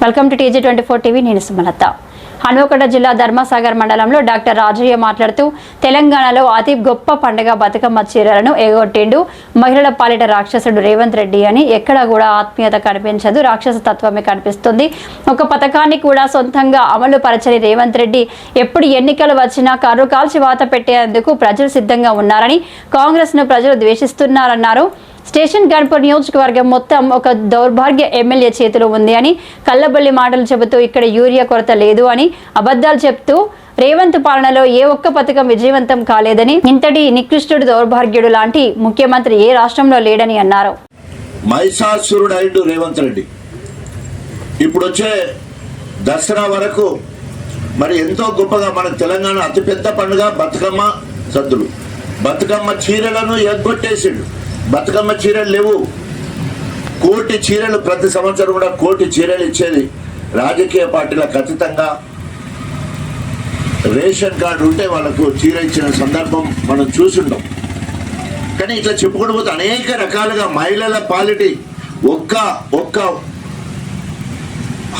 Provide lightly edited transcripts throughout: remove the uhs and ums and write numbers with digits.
Welcome to TG24 TV. నేను సుమలత. హన్మకొండ జిల్లా ధర్మసాగర్ మండలంలో డాక్టర్ రాజయ్య మాట్లాడుతూ తెలంగాణలో అతి గొప్ప పండుగ బతుకమ్మ చీరలను ఎగొట్టిండు. మహిళల పాలిట రాక్షసుడు రేవంత్ రెడ్డి అని ఎక్కడా కూడా ఆత్మీయత కనిపించదు, రాక్షస తత్వమే కనిపిస్తుంది. ఒక పథకాన్ని కూడా సొంతంగా అమలు పరచని రేవంత్ రెడ్డి ఎప్పుడు ఎన్నికలు వచ్చినా కర్రు కాల్చి వాత పెట్టేందుకు ప్రజలు సిద్ధంగా ఉన్నారని, కాంగ్రెస్ ను ప్రజలు ద్వేషిస్తున్నారన్నారు. స్టేషన్ గన్పూర్ నియోజకవర్గం మొత్తం ఒక దౌర్భాగ్య ఎమ్మెల్యే చేతిలో ఉంది అని, కల్లబొల్లి మాటలు చెబుతూ ఇక్కడ యూరియా కొరత లేదు అని అబద్ధాలు చెప్తూ రేవంత్ పాలనలో ఏ ఒక్క పథకం విజయవంతం కాలేదని, ఇంతటి నికృష్టుడు దౌర్భాగ్యుడు లాంటి ముఖ్యమంత్రి ఏ రాష్ట్రంలో లేడని అన్నారు. మహిషాసురుడు అయిండు రేవంత్ రెడ్డి. ఇప్పుడు వచ్చే దసరా వరకు మరి ఎంతో గొప్పగా మన తెలంగాణ అతిపెద్ద పండుగ బతుకమ్మ సద్దులు. బతుకమ్మ చీరలను ఎగ్గొట్టేసిండు. బతుకమ్మ చీరలు లేవు. కోటి చీరలు ప్రతి సంవత్సరం కూడా కోటి చీరలు ఇచ్చేది. రాజకీయ పార్టీలకు అతీతంగా రేషన్ కార్డు ఉంటే వాళ్ళకు చీర ఇచ్చిన సందర్భం మనం చూసుంటాం. కానీ ఇట్లా చెప్పుకుంటూ పోతే అనేక రకాలుగా మహిళల పాలిటీ ఒక్క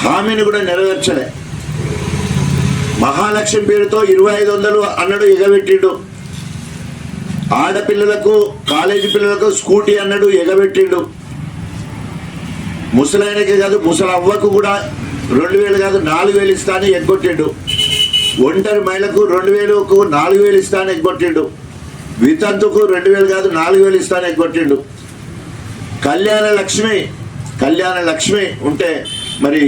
హామీని కూడా నెరవేర్చలే. మహాలక్ష్మి పేరుతో 2500 అన్నాడు, ఎగబెట్టిండు. ఆడపిల్లలకు కాలేజీ పిల్లలకు స్కూటీ అన్నాడు, ఎగబెట్టిండు. ముసలాయనకే కాదు ముసలవ్వకు కూడా 2000 కాదు 4000 ఇస్తానని ఎగ్గొట్టిండు. ఒంటరి మహిళకు 2000కు 4000 ఇస్తానని ఎగ్గొట్టిండు. వితంతుకు 2000 కాదు 4000 ఇస్తానని ఎగ్గొట్టిండు. కళ్యాణ లక్ష్మి ఉంటే మరి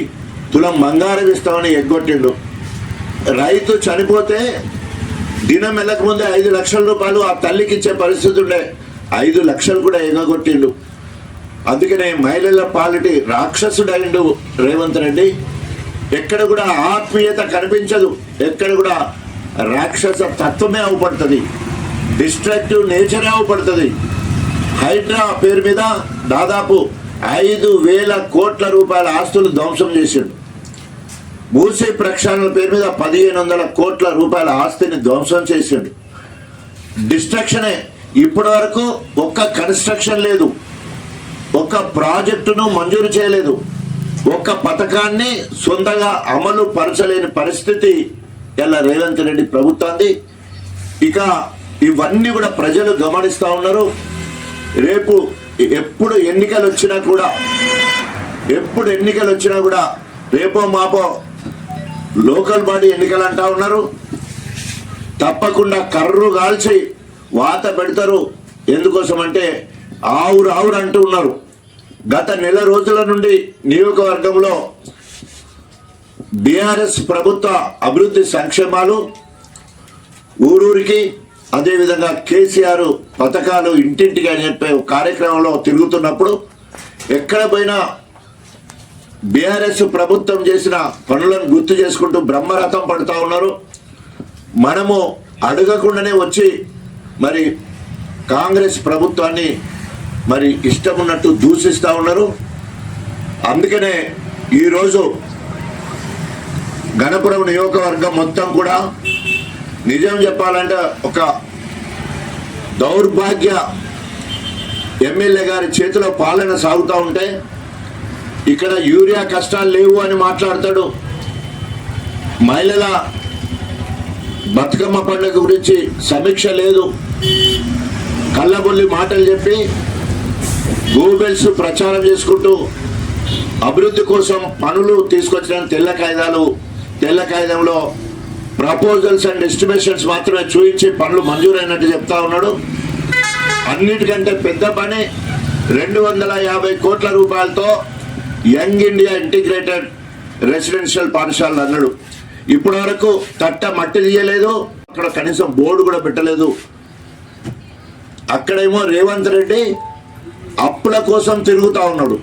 తులం బంగారం ఇస్తామని ఎగ్గొట్టిండు. రైతు చనిపోతే దినం వెళ్ళక ముందే 5 లక్షల రూపాయలు ఆ తల్లికి ఇచ్చే పరిస్థితి ఉండే. 5 లక్షలు కూడా ఎగగొట్టిండు. అందుకనే మహిళల పాలిటీ రాక్షసుడైండు రేవంత్ రెడ్డి. ఎక్కడ కూడా ఆత్మీయత కనిపించదు, ఎక్కడ కూడా రాక్షస తత్వమే అవపడుతుంది, డిస్ట్రక్టివ్ నేచరే అవపడుతుంది. హైడ్రా పేరు మీద దాదాపు 5,000 కోట్ల రూపాయల ఆస్తులు ధ్వంసం చేసిండు. మూసీ ప్రక్షాళన పేరు మీద 1,500 కోట్ల రూపాయల ఆస్తిని ధ్వంసం చేసిండు. డిస్ట్రక్షనే. ఇప్పటి వరకు ఒక్క కన్స్ట్రక్షన్ లేదు, ఒక్క ప్రాజెక్టును మంజూరు చేయలేదు, ఒక్క పథకాన్ని సొంతంగా అమలు పరచలేని పరిస్థితి ఇలా రేవంత్ రెడ్డి ప్రభుత్వాన్ని. ఇక ఇవన్నీ కూడా ప్రజలు గమనిస్తూ ఉన్నారు. రేపు ఎప్పుడు ఎన్నికలు వచ్చినా కూడా రేపో మాపో లోకల్ బాడీ ఎన్నికలు అంటా ఉన్నారు. తప్పకుండా కర్రు కాల్చి వాత పెడతారు. ఎందుకోసం అంటే ఆవురు అంటూ ఉన్నారు. గత నెల రోజుల నుండి నియోజకవర్గంలో బీఆర్ఎస్ ప్రభుత్వ అభివృద్ధి సంక్షేమాలు ఊరూరికి, అదేవిధంగా కేసీఆర్ పథకాలు ఇంటింటికి అని చెప్పే కార్యక్రమంలో తిరుగుతున్నప్పుడు ఎక్కడ పోయినా బీఆర్ఎస్ ప్రభుత్వం చేసిన పనులను గుర్తు చేసుకుంటూ బ్రహ్మరథం పడుతూ ఉన్నారు. మనము అడగకుండానే వచ్చి మరి కాంగ్రెస్ ప్రభుత్వాన్ని మరి ఇష్టం ఉన్నట్టు దూషిస్తూ ఉన్నారు. అందుకనే ఈరోజు గణపురం నియోజకవర్గం మొత్తం కూడా నిజం చెప్పాలంటే ఒక దౌర్భాగ్య ఎమ్మెల్యే గారి చేతిలో పాలన సాగుతూ ఉంటే ఇక్కడ యూరియా కష్టాలు లేవు అని మాట్లాడతాడు. మహిళల బతుకమ్మ పండుగ గురించి సమీక్ష లేదు. కళ్ళబొల్లి మాటలు చెప్పి గూగుల్స్ ప్రచారం చేసుకుంటూ అభివృద్ధి కోసం పనులు తీసుకొచ్చిన తెల్ల కాగితంలో ప్రపోజల్స్ అండ్ ఎస్టిమేషన్స్ మాత్రమే చూపించి పనులు మంజూరైనట్టు చెప్తా ఉన్నాడు. అన్నిటికంటే పెద్ద పని 250 కోట్ల రూపాయలతో యంగ్ ఇండియా ఇంటిగ్రేటెడ్ రెసిడెన్షియల్ పాఠశాలలు అన్నాడు. ఇప్పటి వరకు తట్ట మట్టి తీయలేదు, అక్కడ కనీసం బోర్డు కూడా పెట్టలేదు. అక్కడేమో రేవంత్ రెడ్డి అప్పుల కోసం తిరుగుతూ ఉన్నాడు.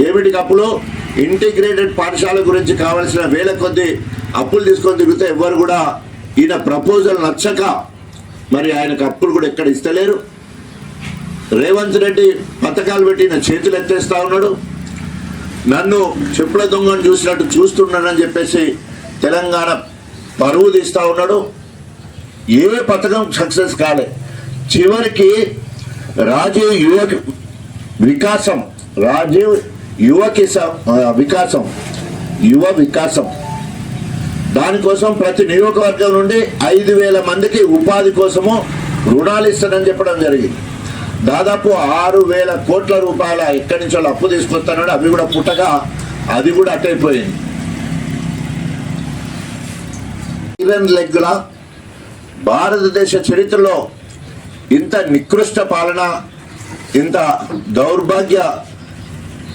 ఏమిటికి అప్పులు? ఇంటిగ్రేటెడ్ పాఠశాల గురించి కావాల్సిన వేల కొద్ది అప్పులు తీసుకొని తిరిగితే ఎవరు కూడా ఈయన ప్రపోజల్ నచ్చక మరి ఆయనకు అప్పులు కూడా ఎక్కడ ఇస్తలేరు. రేవంత్ రెడ్డి పథకాలు పెట్టి నా చేతులు ఎత్తేస్తా ఉన్నాడు. నన్ను చెప్పుల దొంగను చూసినట్టు చూస్తున్నానని చెప్పేసి తెలంగాణ పరువు తీస్తూ ఉన్నాడు. ఏ పథకం సక్సెస్ కాలే. చివరికి రాజీవ్ యువ వికాసం యువ వికాసం. దానికోసం ప్రతి నియోజకవర్గం నుండి 5,000 మందికి ఉపాధి కోసము రుణాలు ఇస్తానని చెప్పడం జరిగింది. దాదాపు 6,000 కోట్ల రూపాయల ఎక్కడి నుంచో అప్పు తీసుకొస్తానని అవి కూడా పుట్టగా అది కూడా అట్టయిపోయింది. ఐరన్ లెగ్ల భారతదేశ చరిత్రలో ఇంత నికృష్ట పాలన, ఇంత దౌర్భాగ్య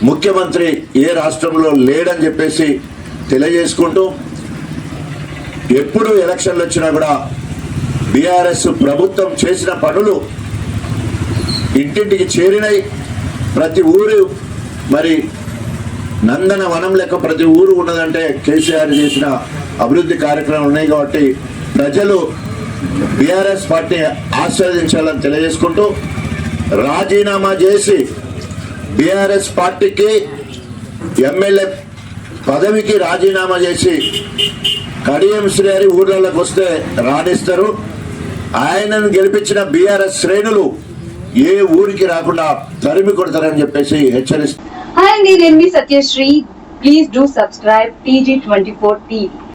ముఖ్యమంత్రి ఏ రాష్ట్రంలో లేడని చెప్పేసి తెలియజేసుకుంటూ, ఎప్పుడు ఎలక్షన్లు వచ్చినా కూడా బీఆర్ఎస్ ప్రభుత్వం చేసిన పనులు ఇంటింటికి చేరినాయి. ప్రతి ఊరు మరి నందన వనం లెక్క ప్రతి ఊరు ఉన్నదంటే కేసీఆర్ చేసిన అభివృద్ధి కార్యక్రమాలు ఉన్నాయి. కాబట్టి ప్రజలు బీఆర్ఎస్ పార్టీ ఆశీర్వదించాలని తెలియజేసుకుంటూ, రాజీనామా చేసి బీఆర్ఎస్ పార్టీకి ఎమ్మెల్యే పదవికి రాజీనామా చేసి కడియం శ్రీహరి ఊర్లలోకి వస్తే రాణిస్తారు. ఆయనను గెలిపించిన బీఆర్ఎస్ శ్రేణులు ఏ ఊరికి రాకుండా తరిమి కొడతారని చెప్పేసి హెచ్చరిస్తారు. Hi, నేను మీ Satyasri. Please do subscribe TG24 TV.